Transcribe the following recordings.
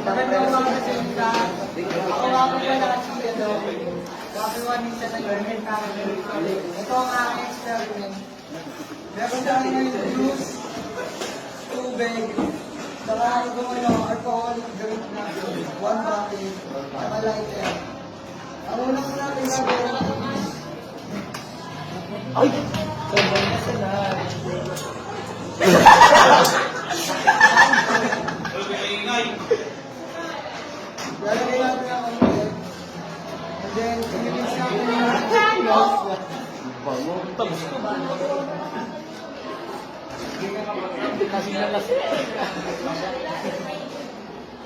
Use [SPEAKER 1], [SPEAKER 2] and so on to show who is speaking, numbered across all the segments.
[SPEAKER 1] Magandang umaga sa inyo lahat. Ako nga po pala si Kapiwan sa nag-government namin. Ito ang aking experiment. Meron tayo ngayon juice, tubig, saka alcoholic drink na 1 bottle, saka lighter. Ang una po natin gagawin.
[SPEAKER 2] Ay! Sobrang na sila.
[SPEAKER 1] Lalagay natin ang konti. And then, i-mix natin yung
[SPEAKER 2] Tapos ko ba? Lasing na lasing.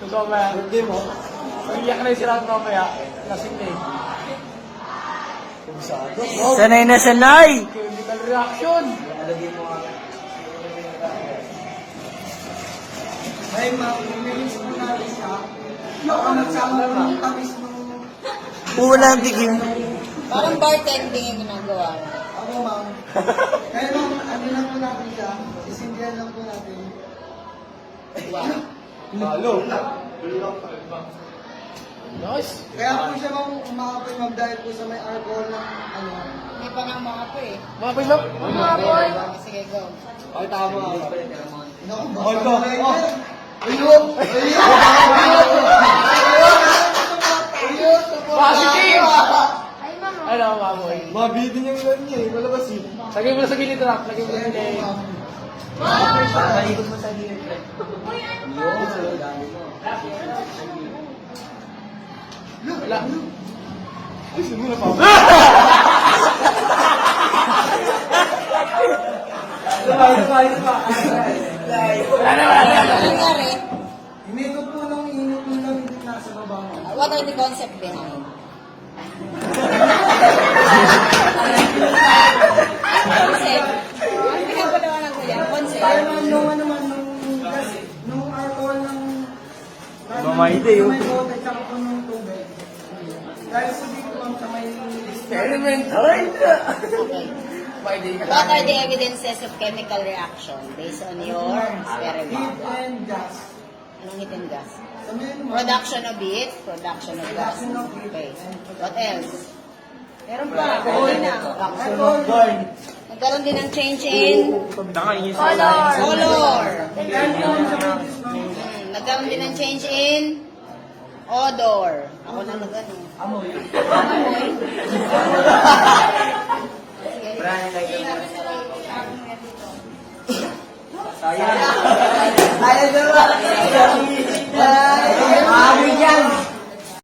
[SPEAKER 2] Ito mamaya. Hindi mo. Iyak na yung sila mamaya. Lasing na eh.
[SPEAKER 3] Sanay na sanay!
[SPEAKER 2] Chemical reaction.
[SPEAKER 1] ay ma-mix po natin siya. Baka magsama ng tamis ng
[SPEAKER 3] Walang tigim.
[SPEAKER 4] Parang bartending yung ginagawa.
[SPEAKER 1] ako, ma'am. Kaya ma'am, ano lang po natin siya. Isindihan lang po natin.
[SPEAKER 2] Halo. Nice.
[SPEAKER 1] Kaya po siya ma'am umaapoy ma'am dahil po sa may alcohol ng ano.
[SPEAKER 4] Hindi pa nang mga po eh.
[SPEAKER 2] Mga pilap. Mga boy.
[SPEAKER 4] Sige, go.
[SPEAKER 2] Ay, tama.
[SPEAKER 1] Naku,
[SPEAKER 2] Hold
[SPEAKER 1] basta
[SPEAKER 2] on.
[SPEAKER 1] may
[SPEAKER 2] Oh.
[SPEAKER 1] Ayun!
[SPEAKER 2] Positive! Ano, mga boy? Mabitin yung ilan niya eh. Malabas eh. Lagay mo na sa gilid, Rock. Lagay mo na sa gilid.
[SPEAKER 3] Palikod mo sa gilid.
[SPEAKER 2] Wala. Ay, simula pa. Wala na.
[SPEAKER 4] Ano nangyari?
[SPEAKER 1] Inikot po ng init nung lang hindi nasa baba mo.
[SPEAKER 4] What are the concept behind? Concept? Ano ba naman ang kuya? Concept?
[SPEAKER 1] Kaya ma'am, nung ano man, nung alcohol ng
[SPEAKER 3] Mamayde,
[SPEAKER 1] sa
[SPEAKER 3] oh.
[SPEAKER 1] may bote, tsaka po nung tubig. Dahil po dito ma'am sa may
[SPEAKER 3] Experiment. Ay!
[SPEAKER 4] Okay. What are the evidences of chemical reaction based on your experiment?
[SPEAKER 1] heat and gas.
[SPEAKER 4] Anong heat and gas?
[SPEAKER 1] Sa may ano, ma'am,
[SPEAKER 4] Production of heat, production of gas.
[SPEAKER 1] Production of heat.
[SPEAKER 4] Okay. What else? Meron pa.
[SPEAKER 1] alcohol.
[SPEAKER 4] Nagkaroon din ng change in
[SPEAKER 3] Color.
[SPEAKER 4] color.
[SPEAKER 1] Dahil po sa may juice ma'am.
[SPEAKER 4] Nagkaroon din ng change in odor. Ako na nagano.
[SPEAKER 1] Amoy.
[SPEAKER 4] Amoy. Sige.
[SPEAKER 3] Brand like
[SPEAKER 4] Sayang.